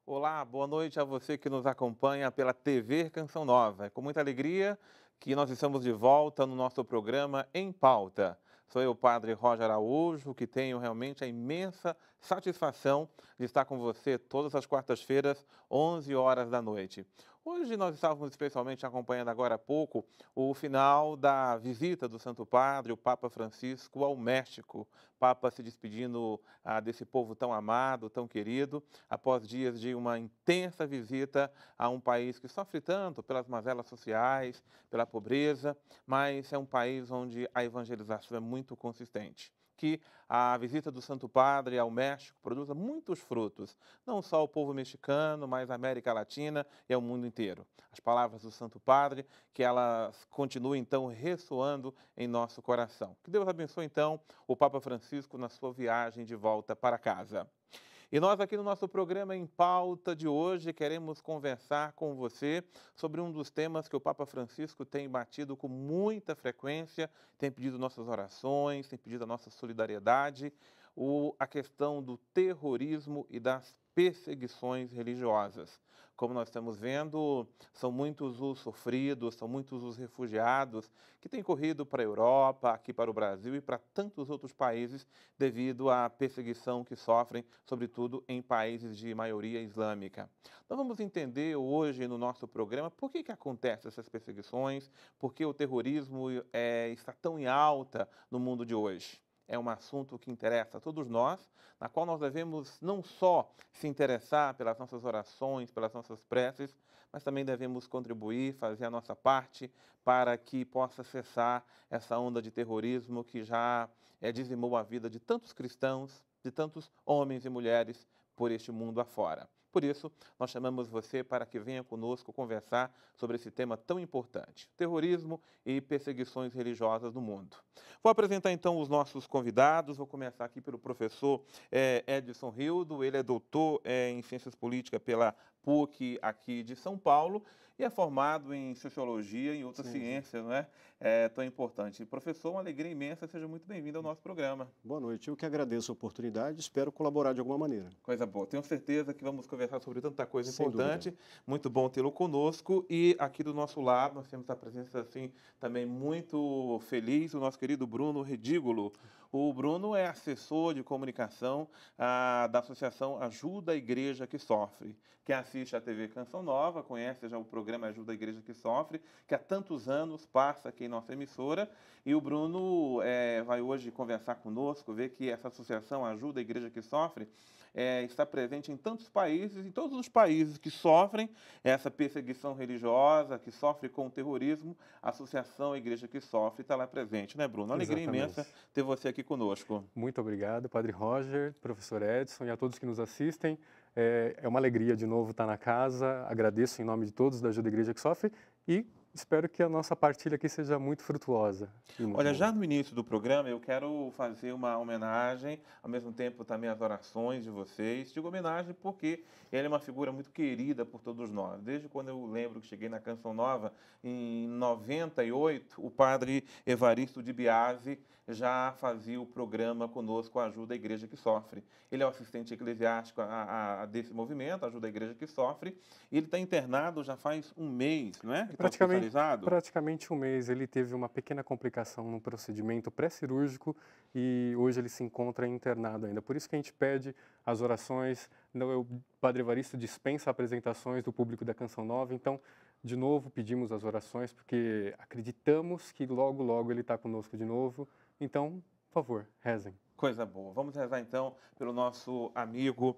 Olá, boa noite a você que nos acompanha pela TV Canção Nova. É com muita alegria que nós estamos de volta no nosso programa Em Pauta. Sou eu, Padre Roger Araújo, que tenho realmente a imensa satisfação de estar com você todas as quartas-feiras, 11 horas da noite. Hoje nós estávamos especialmente acompanhando agora há pouco o final da visita do Santo Padre, o Papa Francisco, ao México. Papa se despedindo desse povo tão amado, tão querido, após dias de uma intensa visita a um país que sofre tanto pelas mazelas sociais, pela pobreza, mas é um país onde a evangelização é muito consistente. Que a visita do Santo Padre ao México produza muitos frutos, não só ao povo mexicano, mas à América Latina e ao mundo inteiro. As palavras do Santo Padre, que elas continuem então ressoando em nosso coração. Que Deus abençoe então o Papa Francisco na sua viagem de volta para casa. E nós aqui no nosso programa Em Pauta de hoje queremos conversar com você sobre um dos temas que o Papa Francisco tem batido com muita frequência, tem pedido nossas orações, tem pedido a nossa solidariedade, a questão do terrorismo e das perseguições religiosas. Como nós estamos vendo, são muitos os sofridos, são muitos os refugiados que têm corrido para a Europa, aqui para o Brasil e para tantos outros países devido à perseguição que sofrem, sobretudo em países de maioria islâmica. Nós vamos entender hoje no nosso programa por que acontecem essas perseguições, por que o terrorismo está tão em alta no mundo de hoje. É um assunto que interessa a todos nós, na qual nós devemos não só se interessar pelas nossas orações, pelas nossas preces, mas também devemos contribuir, fazer a nossa parte para que possa cessar essa onda de terrorismo que já dizimou a vida de tantos cristãos, de tantos homens e mulheres por este mundo afora. Por isso, nós chamamos você para que venha conosco conversar sobre esse tema tão importante, terrorismo e perseguições religiosas no mundo. Vou apresentar então os nossos convidados, vou começar aqui pelo professor Edson Rildo, ele é doutor em Ciências Políticas pela PUC aqui de São Paulo e é formado em Sociologia e outras ciências, não é? Tão importante. Professor, uma alegria imensa, seja muito bem-vindo ao nosso programa. Boa noite, eu que agradeço a oportunidade, espero colaborar de alguma maneira. Coisa boa. Tenho certeza que vamos conversar sobre tanta coisa Sem importante. dúvida. Muito bom tê-lo conosco. E aqui do nosso lado, nós temos a presença, assim, também muito feliz, do nosso querido Bruno Redígulo. O Bruno é assessor de comunicação da Associação Ajuda a Igreja que Sofre. Quem assiste à TV Canção Nova conhece já o programa Ajuda a Igreja que Sofre, que há tantos anos passa aqui em nossa emissora. E o Bruno vai hoje conversar conosco, ver que essa associação Ajuda a Igreja que Sofre está presente em tantos países, em todos os países que sofrem essa perseguição religiosa, que sofre com o terrorismo, a Associação Igreja que Sofre está lá presente, né, Bruno? Uma alegria Exatamente. imensa ter você aqui conosco. Muito obrigado, Padre Roger, professor Edson e a todos que nos assistem. É uma alegria de novo estar na casa. Agradeço em nome de todos da Ajuda à Igreja que Sofre e espero que a nossa partilha aqui seja muito frutuosa. Olha, já no início do programa eu quero fazer uma homenagem, ao mesmo tempo também as orações de vocês. Digo homenagem porque ele é uma figura muito querida por todos nós. Desde quando eu lembro que cheguei na Canção Nova, em 98, o padre Evaristo de Biasi já fazia o programa conosco, Ajuda a Igreja que Sofre. Ele é o assistente eclesiástico desse movimento, Ajuda a Igreja que Sofre, e ele está internado já faz um mês, não é? Que está hospitalizado? Praticamente um mês. Ele teve uma pequena complicação no procedimento pré-cirúrgico e hoje ele se encontra internado ainda. Por isso que a gente pede as orações. O Padre Evaristo dispensa apresentações do público da Canção Nova, então, de novo, pedimos as orações porque acreditamos que logo, logo ele está conosco de novo. Então, por favor, rezem. Coisa boa. Vamos rezar então pelo nosso amigo,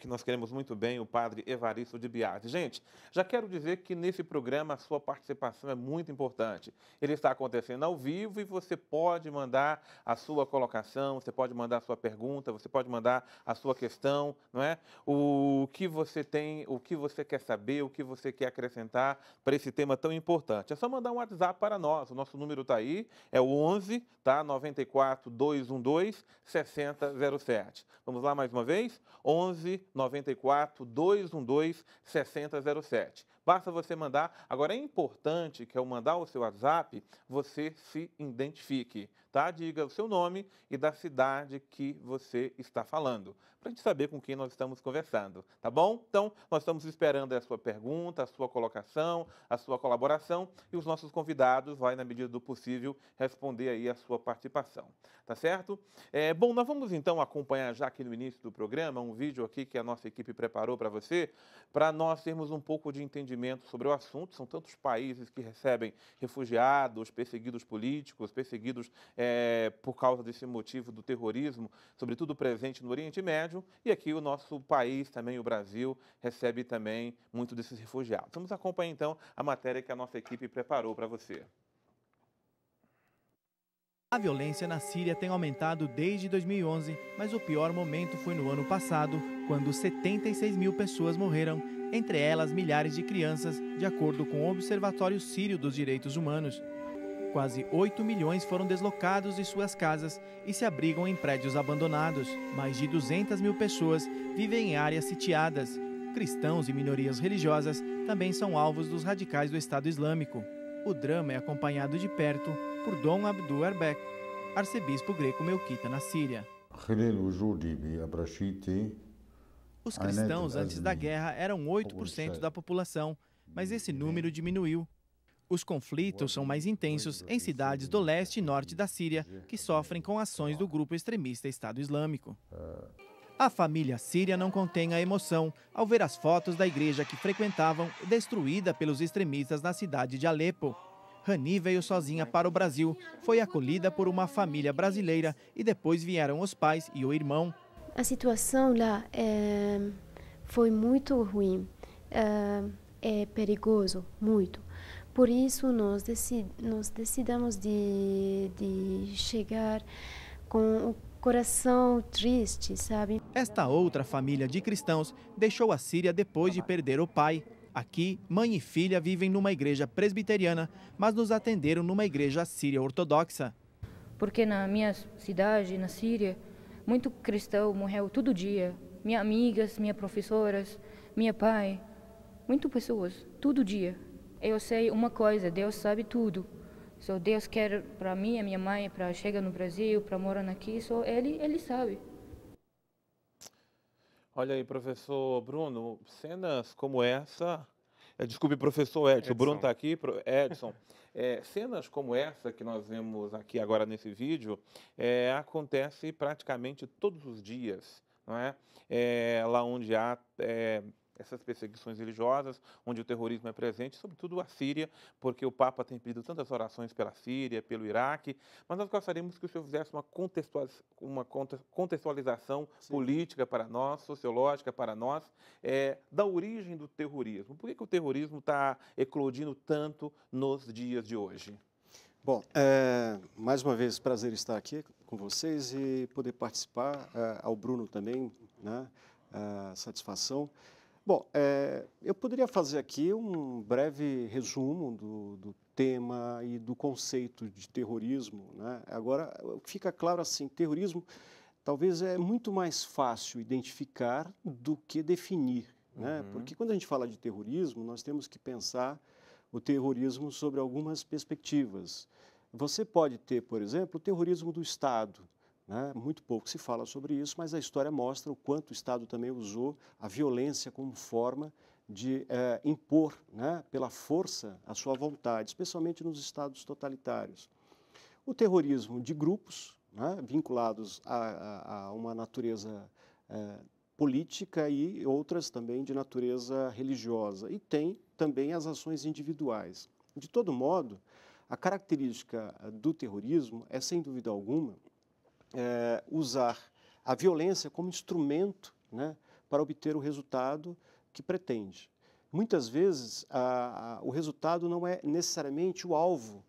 que nós queremos muito bem, o padre Evaristo de Biasi. Gente, já quero dizer que nesse programa a sua participação é muito importante. Ele está acontecendo ao vivo e você pode mandar a sua colocação, você pode mandar a sua pergunta, você pode mandar a sua questão, não é? O que você tem, o que você quer saber, o que você quer acrescentar para esse tema tão importante. É só mandar um WhatsApp para nós. O nosso número está aí, é o 11, tá? 94 212 6007. Vamos lá mais uma vez? 11 94 212 6007. Basta você mandar. Agora é importante que ao mandar o seu WhatsApp, você se identifique, vontade, diga o seu nome e da cidade que você está falando, para a gente saber com quem nós estamos conversando, tá bom? Então, nós estamos esperando a sua pergunta, a sua colocação, a sua colaboração e os nossos convidados vão, na medida do possível, responder aí a sua participação, tá certo? Bom, nós vamos então acompanhar já aqui no início do programa um vídeo aqui que a nossa equipe preparou para você, para nós termos um pouco de entendimento sobre o assunto. São tantos países que recebem refugiados, perseguidos políticos, perseguidos por causa desse motivo do terrorismo, sobretudo presente no Oriente Médio, e aqui o nosso país também, o Brasil, recebe também muito desses refugiados. Vamos acompanhar então a matéria que a nossa equipe preparou para você. A violência na Síria tem aumentado desde 2011, mas o pior momento foi no ano passado, quando 76 mil pessoas morreram, entre elas milhares de crianças, de acordo com o Observatório Sírio dos Direitos Humanos. Quase 8 milhões foram deslocados de suas casas e se abrigam em prédios abandonados. Mais de 200 mil pessoas vivem em áreas sitiadas. Cristãos e minorias religiosas também são alvos dos radicais do Estado Islâmico. O drama é acompanhado de perto por Dom Abdul Erbek, arcebispo greco-melquita na Síria. Os cristãos antes da guerra eram 8% da população, mas esse número diminuiu. Os conflitos são mais intensos em cidades do leste e norte da Síria, que sofrem com ações do grupo extremista Estado Islâmico. A família síria não contém a emoção ao ver as fotos da igreja que frequentavam destruída pelos extremistas na cidade de Alepo. Rani veio sozinha para o Brasil, foi acolhida por uma família brasileira e depois vieram os pais e o irmão. A situação lá foi muito ruim, é perigoso, muito. Por isso nós decidimos de chegar com o coração triste, sabe? Esta outra família de cristãos deixou a Síria depois de perder o pai. Aqui, mãe e filha vivem numa igreja presbiteriana, mas nos atenderam numa igreja síria ortodoxa. Porque na minha cidade, na Síria, muito cristão morreu todo dia. Minhas amigas, minhas professoras, meu pai, muitas pessoas, todo dia. Eu sei uma coisa, Deus sabe tudo. Só Deus quer para mim, a minha mãe, para chegar no Brasil, para morar aqui, só Ele sabe. Olha aí, professor Bruno, cenas como essa... Desculpe, professor Edson, o Bruno está aqui, Edson. Cenas como essa que nós vemos aqui agora nesse vídeo, acontece praticamente todos os dias, não é? Lá onde há essas perseguições religiosas, onde o terrorismo é presente, sobretudo a Síria, porque o Papa tem pedido tantas orações pela Síria, pelo Iraque, mas nós gostaríamos que o senhor fizesse uma contextualização Sim. política para nós, sociológica para nós, da origem do terrorismo. Por que o terrorismo está eclodindo tanto nos dias de hoje? Bom, mais uma vez, prazer estar aqui com vocês e poder participar, ao Bruno também, né, satisfação. Bom, eu poderia fazer aqui um breve resumo do tema e do conceito de terrorismo, né? Agora, fica claro assim, terrorismo talvez é muito mais fácil identificar do que definir, né? Porque quando a gente fala de terrorismo, nós temos que pensar o terrorismo sobre algumas perspectivas. Você pode ter, por exemplo, o terrorismo do Estado, né? Muito pouco se fala sobre isso, mas a história mostra o quanto o Estado também usou a violência como forma de impor, né, pela força a sua vontade, especialmente nos estados totalitários. O terrorismo de grupos, né, vinculados a uma natureza política e outras também de natureza religiosa. E tem também as ações individuais. De todo modo, a característica do terrorismo é, sem dúvida alguma, usar a violência como instrumento, né, para obter o resultado que pretende. Muitas vezes, o resultado não é necessariamente o alvo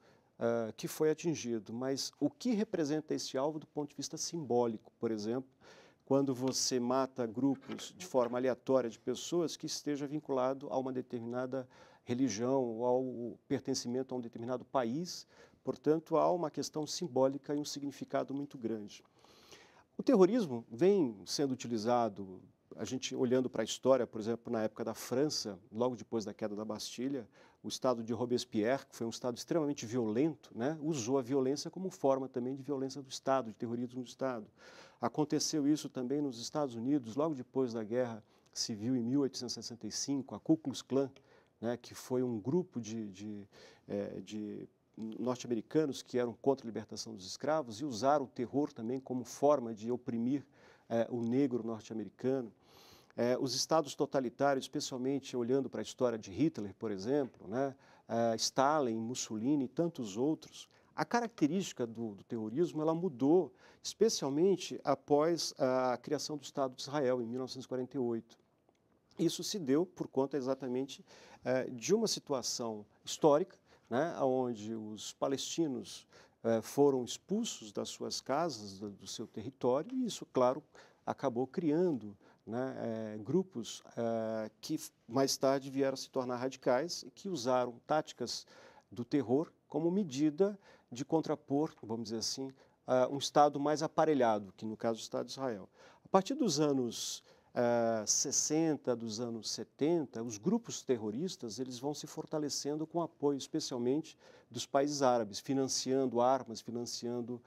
que foi atingido, mas o que representa esse alvo do ponto de vista simbólico. Por exemplo, quando você mata grupos de forma aleatória de pessoas que esteja vinculado a uma determinada religião ou ao pertencimento a um determinado país. Portanto, há uma questão simbólica e um significado muito grande. O terrorismo vem sendo utilizado, a gente olhando para a história, por exemplo, na época da França, logo depois da queda da Bastilha, o Estado de Robespierre, que foi um Estado extremamente violento, né, usou a violência como forma também de violência do Estado, de terrorismo do Estado. Aconteceu isso também nos Estados Unidos, logo depois da Guerra Civil, em 1865, a Ku Klux Klan, né, que foi um grupo de norte-americanos que eram contra a libertação dos escravos e usaram o terror também como forma de oprimir o negro norte-americano. Os estados totalitários, especialmente olhando para a história de Hitler, por exemplo, né, Stalin, Mussolini e tantos outros, a característica do terrorismo ela mudou, especialmente após a criação do Estado de Israel, em 1948. Isso se deu por conta exatamente de uma situação histórica, né, onde os palestinos foram expulsos das suas casas, do seu território, e isso, claro, acabou criando, né, grupos que mais tarde vieram a se tornar radicais e que usaram táticas do terror como medida de contrapor, vamos dizer assim, um Estado mais aparelhado, que no caso o Estado de Israel. A partir dos anos 60, dos anos 70, os grupos terroristas eles vão se fortalecendo com apoio especialmente dos países árabes, financiando armas, financiando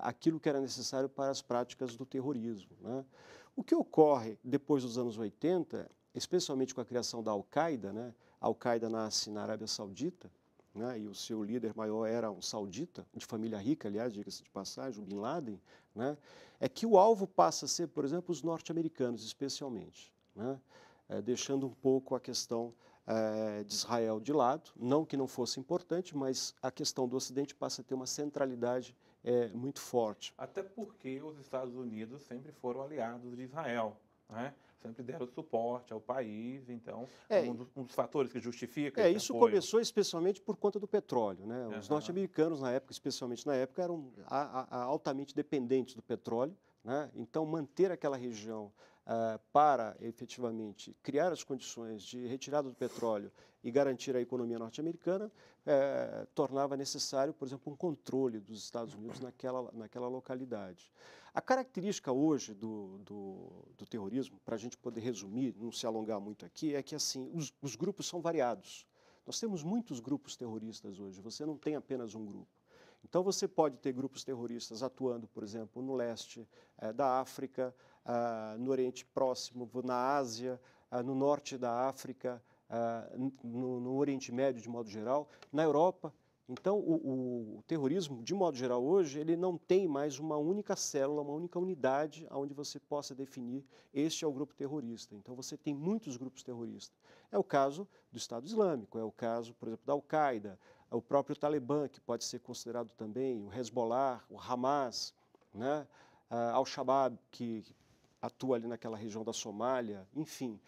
aquilo que era necessário para as práticas do terrorismo, né? O que ocorre depois dos anos 80, especialmente com a criação da Al-Qaeda, né? A Al-Qaeda nasce na Arábia Saudita, né? E o seu líder maior era um saudita, de família rica, aliás, diga-se de passagem, o Bin Laden, né? É que o alvo passa a ser, por exemplo, os norte-americanos, especialmente, né? Deixando um pouco a questão de Israel de lado, não que não fosse importante, mas a questão do Ocidente passa a ter uma centralidade muito forte. Até porque os Estados Unidos sempre foram aliados de Israel, né? Sempre deram suporte ao país, então um dos fatores que justifica esse isso apoio. Começou especialmente por conta do petróleo, né? Os norte-americanos na época, especialmente na época, eram altamente dependentes do petróleo, né? Então manter aquela região para efetivamente criar as condições de retirada do petróleo e garantir a economia norte-americana tornava necessário, por exemplo, um controle dos Estados Unidos naquela localidade. A característica hoje do terrorismo, para a gente poder resumir, não se alongar muito aqui, é que assim os grupos são variados. Nós temos muitos grupos terroristas hoje, você não tem apenas um grupo. Então você pode ter grupos terroristas atuando, por exemplo, no leste da África, no Oriente Próximo, na Ásia, no norte da África, no Oriente Médio de modo geral, na Europa. Então o terrorismo, de modo geral hoje, ele não tem mais uma única célula, uma única unidade onde você possa definir este é o grupo terrorista. Então você tem muitos grupos terroristas. É o caso do Estado Islâmico, é o caso, por exemplo, da Al-Qaeda, o próprio Talibã, que pode ser considerado também, o Hezbollah, o Hamas, né? Al-Shabaab, que atua ali naquela região da Somália, enfim.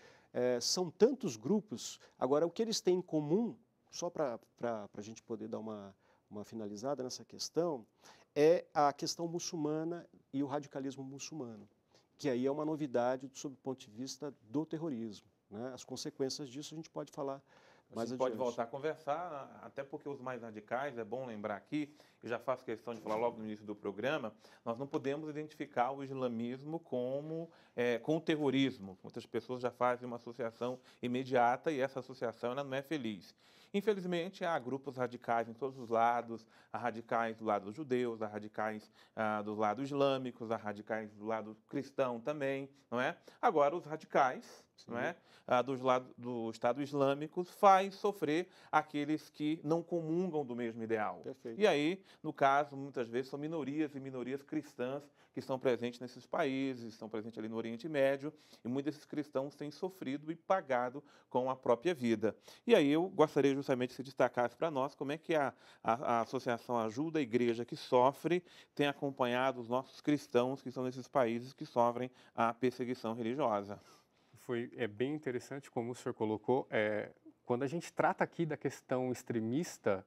São tantos grupos. Agora, o que eles têm em comum, só para a gente poder dar uma finalizada nessa questão, é a questão muçulmana e o radicalismo muçulmano, que aí é uma novidade sob o ponto de vista do terrorismo, né? As consequências disso a gente pode falar A gente pode voltar a conversar, até porque os mais radicais, é bom lembrar aqui, eu já faço questão de falar logo no início do programa, nós não podemos identificar o islamismo com o terrorismo. Muitas pessoas já fazem uma associação imediata e essa associação ela não é feliz. Infelizmente, há grupos radicais em todos os lados, há radicais do lado dos judeus, há radicais do lado islâmicos, há radicais do lado cristão também, não é? Agora, os radicais, não é? Do Estado Islâmico faz sofrer aqueles que não comungam do mesmo ideal. Perfeito. E aí, no caso, muitas vezes são minorias e minorias cristãs que estão presentes nesses países, estão presentes ali no Oriente Médio, e muitos desses cristãos têm sofrido e pagado com a própria vida. E aí eu gostaria justamente que se destacasse para nós como é que a Associação Ajuda a Igreja que Sofre tem acompanhado os nossos cristãos que estão nesses países que sofrem a perseguição religiosa. É bem interessante como o senhor colocou, quando a gente trata aqui da questão extremista,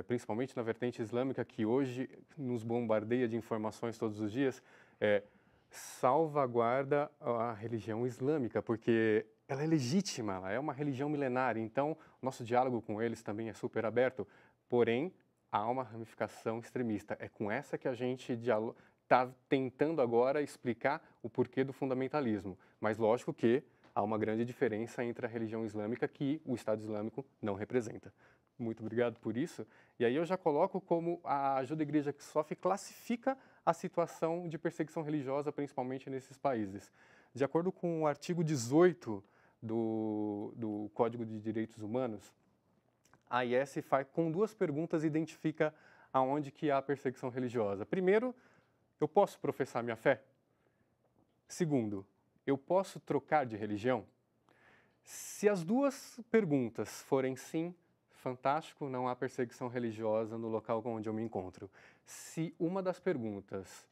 principalmente na vertente islâmica, que hoje nos bombardeia de informações todos os dias, salvaguarda a religião islâmica, porque ela é legítima, ela é uma religião milenária, então nosso diálogo com eles também é super aberto, porém há uma ramificação extremista. É com essa que a gente está tentando agora explicar o porquê do fundamentalismo, mas lógico que há uma grande diferença entre a religião islâmica que o Estado Islâmico não representa. Muito obrigado por isso. E aí eu já coloco como a Ajuda Igreja que Sofre classifica a situação de perseguição religiosa, principalmente nesses países. De acordo com o artigo 18 do Código de Direitos Humanos, a AIS com 2 perguntas identifica aonde que há perseguição religiosa. Primeiro, eu posso professar minha fé? Segundo, eu posso trocar de religião? Se as 2 perguntas forem sim, fantástico, não há perseguição religiosa no local onde eu me encontro. Se uma das perguntas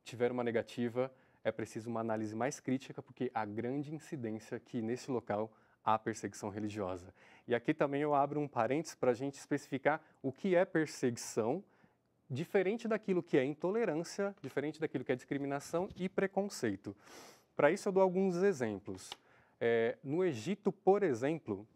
tiver uma negativa, é preciso uma análise mais crítica, porque há grande incidência que nesse local há perseguição religiosa. E aqui também eu abro um parênteses para a gente especificar o que é perseguição, diferente daquilo que é intolerância, diferente daquilo que é discriminação e preconceito. Para isso eu dou alguns exemplos. No Egito, por exemplo,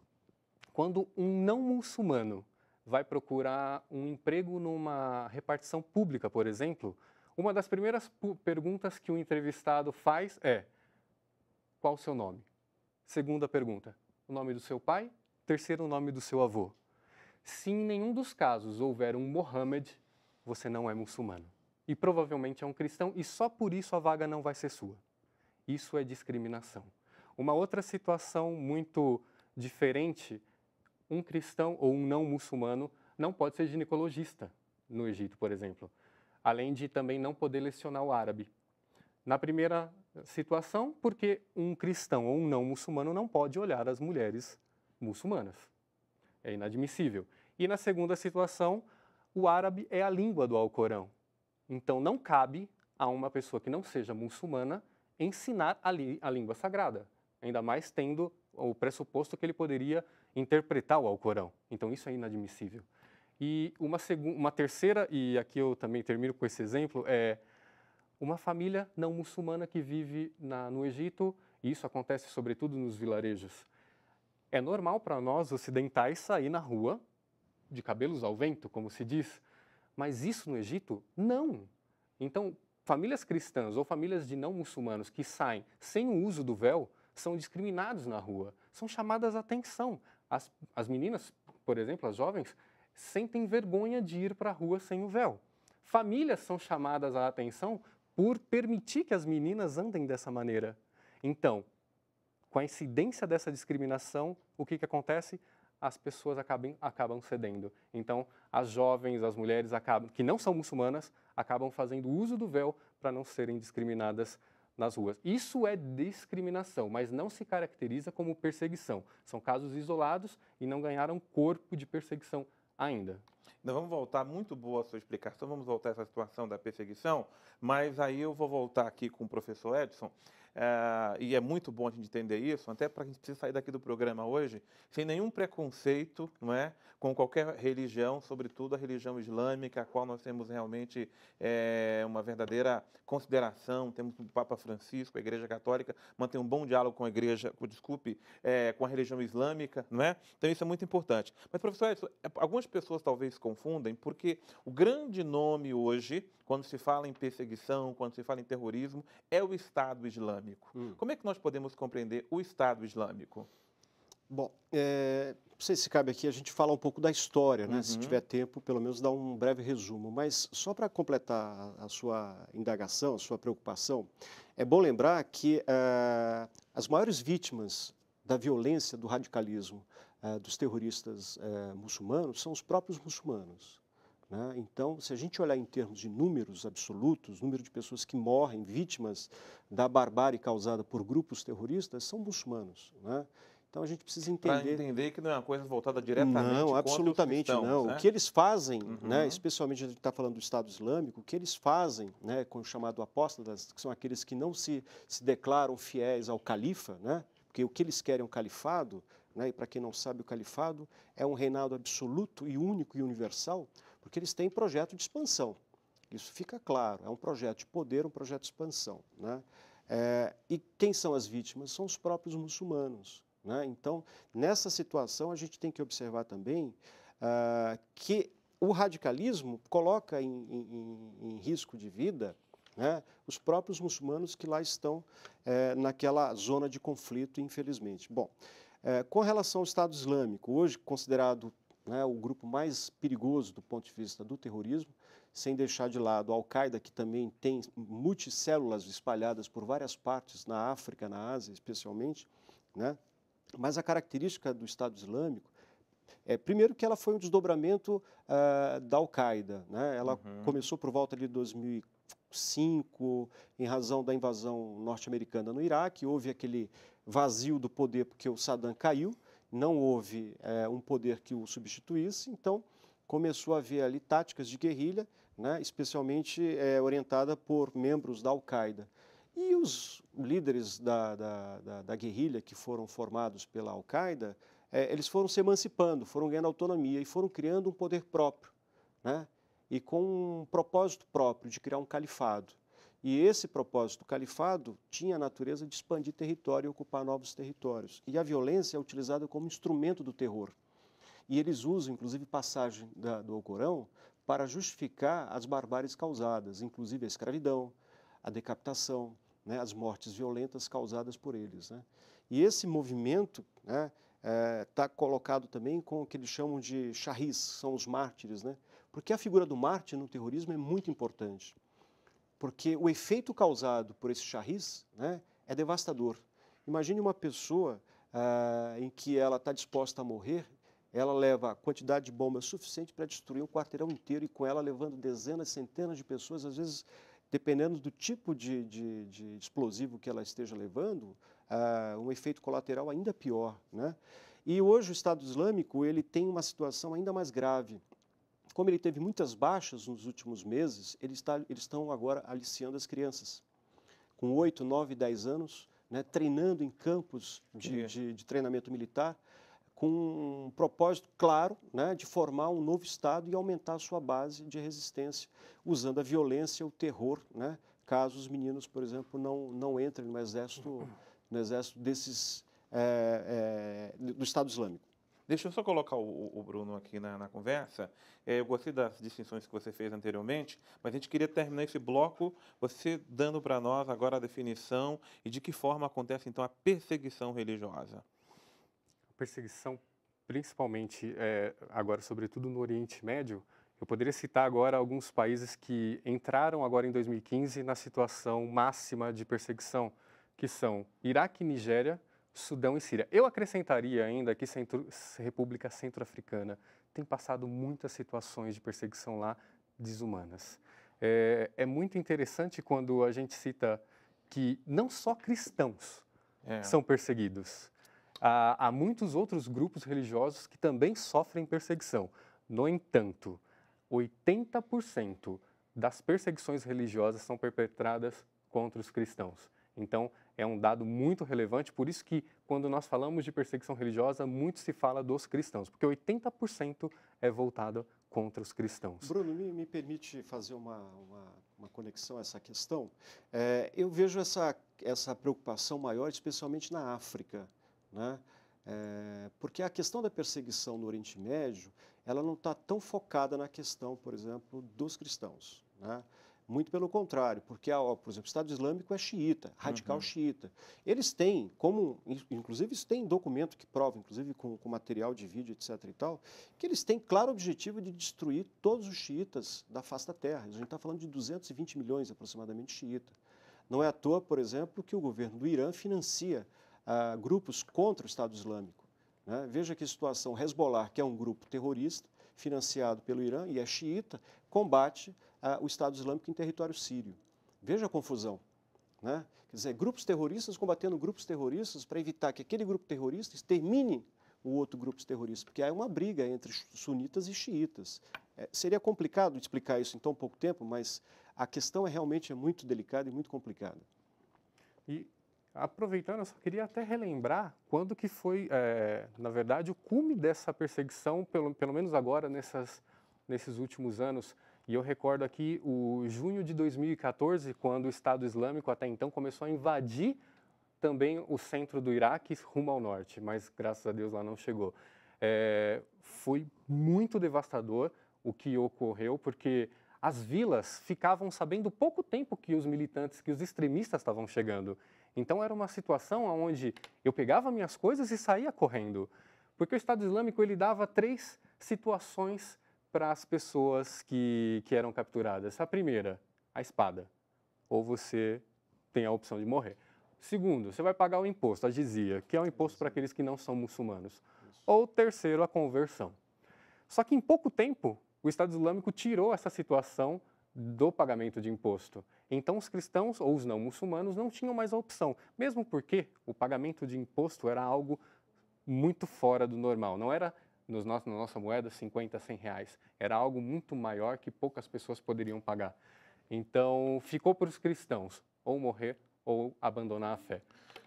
quando um não muçulmano vai procurar um emprego numa repartição pública, por exemplo, uma das primeiras perguntas que o entrevistado faz é: qual o seu nome? Segunda pergunta: o nome do seu pai? Terceiro, o nome do seu avô. Se em nenhum dos casos houver um Mohammed, você não é muçulmano. E provavelmente é um cristão, e só por isso a vaga não vai ser sua. Isso é discriminação. Uma outra situação muito diferente: um cristão ou um não muçulmano não pode ser ginecologista no Egito, por exemplo, além de também não poder lecionar o árabe. Na primeira situação, porque um cristão ou um não muçulmano não pode olhar as mulheres muçulmanas. É inadmissível. E na segunda situação, o árabe é a língua do Alcorão. Então não cabe a uma pessoa que não seja muçulmana ensinar a língua sagrada, ainda mais tendo o pressuposto que ele poderia interpretar o Alcorão. Então isso é inadmissível. E uma terceira, e aqui eu também termino com esse exemplo, é uma família não muçulmana que vive no Egito, e isso acontece sobretudo nos vilarejos. É normal para nós ocidentais sair na rua de cabelos ao vento, como se diz, mas isso no Egito, não. Então, famílias cristãs ou famílias de não muçulmanos que saem sem o uso do véu são discriminados na rua, são chamadas a atenção. As meninas, por exemplo, as jovens, sentem vergonha de ir para a rua sem o véu. Famílias são chamadas à atenção por permitir que as meninas andem dessa maneira. Então, com a incidência dessa discriminação, o que acontece? As pessoas acabam cedendo. Então, as jovens, as mulheres que não são muçulmanas, acabam fazendo uso do véu para não serem discriminadas nas ruas. Isso é discriminação, mas não se caracteriza como perseguição. São casos isolados e não ganharam corpo de perseguição ainda. Nós vamos voltar, muito boa a sua explicação, vamos voltar a essa situação da perseguição, mas aí eu vou voltar aqui com o professor Edson, e é muito bom a gente entender isso, até para a gente sair daqui do programa hoje, sem nenhum preconceito, não é, com qualquer religião, sobretudo a religião islâmica, a qual nós temos realmente uma verdadeira consideração. Temos o Papa Francisco, a Igreja Católica, mantém um bom diálogo com a Igreja, com a religião islâmica, não é? Então isso é muito importante. Mas, professor Edson, algumas pessoas talvez confundem, porque o grande nome hoje, quando se fala em perseguição, quando se fala em terrorismo, é o Estado Islâmico. Como é que nós podemos compreender o Estado Islâmico? Bom, não sei se cabe aqui a gente falar um pouco da história, né? Se tiver tempo, pelo menos dar um breve resumo. Mas só para completar a sua indagação, a sua preocupação, é bom lembrar que as maiores vítimas da violência, do radicalismo dos terroristas muçulmanos são os próprios muçulmanos. Né? Então, se a gente olhar em termos de números absolutos, número de pessoas que morrem vítimas da barbárie causada por grupos terroristas, são muçulmanos. Né? Então, a gente precisa entender... Para entender que não é uma coisa voltada diretamente não, absolutamente contra os cristãos, não. né? O que eles fazem, né, especialmente a gente está falando do Estado Islâmico, o que eles fazem, né, com o chamado apóstatas, que são aqueles que não se declaram fiéis ao califa, né, porque o que eles querem é um califado, né, e para quem não sabe, o califado é um reinado absoluto e único e universal, porque eles têm projeto de expansão. Isso fica claro, é um projeto de poder, um projeto de expansão. Né? E quem são as vítimas? São os próprios muçulmanos. Né? Então, nessa situação, a gente tem que observar também que o radicalismo coloca em risco de vida né, os próprios muçulmanos que lá estão naquela zona de conflito, infelizmente. Bom, com relação ao Estado Islâmico, hoje considerado, né, o grupo mais perigoso do ponto de vista do terrorismo, sem deixar de lado a Al-Qaeda, que também tem multicélulas espalhadas por várias partes, na África, na Ásia especialmente, né? Mas a característica do Estado Islâmico primeiro que ela foi um desdobramento da Al-Qaeda, né? Ela começou por volta de 2005, em razão da invasão norte-americana no Iraque, houve aquele vazio do poder porque o Saddam caiu, não houve um poder que o substituísse, então começou a haver ali táticas de guerrilha, né, especialmente orientada por membros da Al-Qaeda. E os líderes da guerrilha que foram formados pela Al-Qaeda, eles foram se emancipando, foram ganhando autonomia e foram criando um poder próprio, né, e com um propósito próprio de criar um califado. E esse propósito do califado tinha a natureza de expandir território e ocupar novos territórios. E a violência é utilizada como instrumento do terror. E eles usam, inclusive, passagem do Alcorão para justificar as barbáries causadas, inclusive a escravidão, a decapitação, né, as mortes violentas causadas por eles, né? E esse movimento, né, está colocado também com o que eles chamam de shahis, são os mártires, né? Porque a figura do mártir no terrorismo é muito importante, porque o efeito causado por esse shahis, né, é devastador. Imagine uma pessoa em que ela está disposta a morrer, ela leva a quantidade de bombas suficiente para destruir um quarteirão inteiro e com ela levando dezenas, centenas de pessoas, às vezes, dependendo do tipo de explosivo que ela esteja levando, um efeito colateral ainda pior, né? E hoje o Estado Islâmico ele tem uma situação ainda mais grave. Como ele teve muitas baixas nos últimos meses, eles estão agora aliciando as crianças, com 8, 9, 10 anos, né, treinando em campos de treinamento militar, com um propósito claro, né, de formar um novo Estado e aumentar a sua base de resistência, usando a violência, o terror, né, caso os meninos, por exemplo, não entrem no exército desses, do Estado Islâmico. Deixa eu só colocar o Bruno aqui na conversa. Eu gostei das distinções que você fez anteriormente, mas a gente queria terminar esse bloco você dando para nós agora a definição e de que forma acontece, então, a perseguição religiosa. Perseguição, principalmente agora, sobretudo no Oriente Médio, eu poderia citar agora alguns países que entraram agora em 2015 na situação máxima de perseguição, que são Iraque, Nigéria, Sudão e Síria. Eu acrescentaria ainda que República Centro-Africana tem passado muitas situações de perseguição lá desumanas. É muito interessante quando a gente cita que não só cristãos são perseguidos. Há muitos outros grupos religiosos que também sofrem perseguição. No entanto, 80% das perseguições religiosas são perpetradas contra os cristãos. Então, é um dado muito relevante, por isso que, quando nós falamos de perseguição religiosa, muito se fala dos cristãos, porque 80% é voltado contra os cristãos. Bruno, me permite fazer uma conexão a essa questão? Eu vejo essa preocupação maior, especialmente na África, né? Porque a questão da perseguição no Oriente Médio, ela não está tão focada na questão, por exemplo, dos cristãos, né? Muito pelo contrário, porque, por exemplo, o Estado Islâmico é xiita, radical xiita. Eles têm, inclusive isso tem documento que prova, inclusive com material de vídeo, etc. e tal, que eles têm claro objetivo de destruir todos os xiitas da face da terra. A gente está falando de 220 milhões aproximadamente de xiita. Não é à toa, por exemplo, que o governo do Irã financia grupos contra o Estado Islâmico, né? Veja que situação. Hezbollah, que é um grupo terrorista, financiado pelo Irã e é xiita, combate o Estado Islâmico em território sírio. Veja a confusão, né? Quer dizer, grupos terroristas combatendo grupos terroristas para evitar que aquele grupo terrorista extermine o outro grupo terrorista, porque há uma briga entre sunitas e xiitas. Seria complicado explicar isso em tão pouco tempo, mas a questão realmente é muito delicada e muito complicada. E, aproveitando, eu só queria até relembrar quando que foi, na verdade, o cume dessa perseguição, pelo menos agora, nesses últimos anos. E eu recordo aqui o junho de 2014, quando o Estado Islâmico, até então, começou a invadir também o centro do Iraque rumo ao norte, mas graças a Deus lá não chegou. Foi muito devastador o que ocorreu, porque as vilas ficavam sabendo pouco tempo que os militantes, que os extremistas estavam chegando. Então era uma situação onde eu pegava minhas coisas e saía correndo. Porque o Estado Islâmico ele dava 3 situações para as pessoas que eram capturadas. A primeira, a espada. Ou você tem a opção de morrer. Segundo, você vai pagar o imposto, a jizia, que é o imposto para aqueles que não são muçulmanos. Ou terceiro, a conversão. Só que em pouco tempo, o Estado Islâmico tirou essa situação do pagamento de imposto. Então, os cristãos ou os não muçulmanos não tinham mais a opção, mesmo porque o pagamento de imposto era algo muito fora do normal. Não era, na nossa moeda, 50, 100 reais. Era algo muito maior que poucas pessoas poderiam pagar. Então, ficou para os cristãos ou morrer ou abandonar a fé.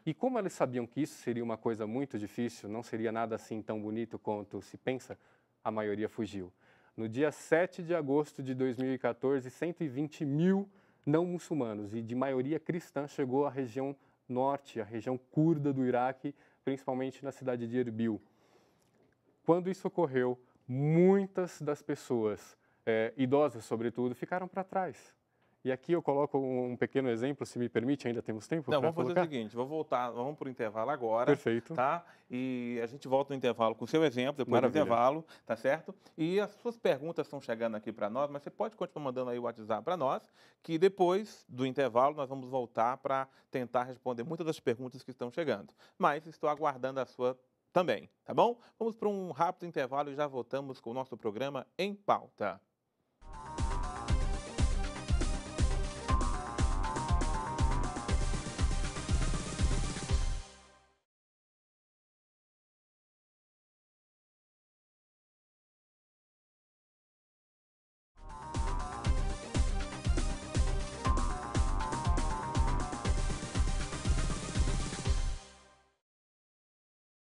E como eles sabiam que isso seria uma coisa muito difícil, não seria nada assim tão bonito quanto se pensa, a maioria fugiu. No dia 7 de agosto de 2014, 120 mil não muçulmanos e de maioria cristã chegou à região norte, a região curda do Iraque, principalmente na cidade de Erbil. Quando isso ocorreu, muitas das pessoas, idosas sobretudo, ficaram para trás. E aqui eu coloco um pequeno exemplo, se me permite, ainda temos tempo? Não, vamos fazer o seguinte, vamos para o intervalo agora. Perfeito. Tá? E a gente volta no intervalo com o seu exemplo, depois do intervalo, tá certo? E as suas perguntas estão chegando aqui para nós, mas você pode continuar mandando aí o WhatsApp para nós, que depois do intervalo nós vamos voltar para tentar responder muitas das perguntas que estão chegando. Mas estou aguardando a sua também, tá bom? Vamos para um rápido intervalo e já voltamos com o nosso programa Em Pauta.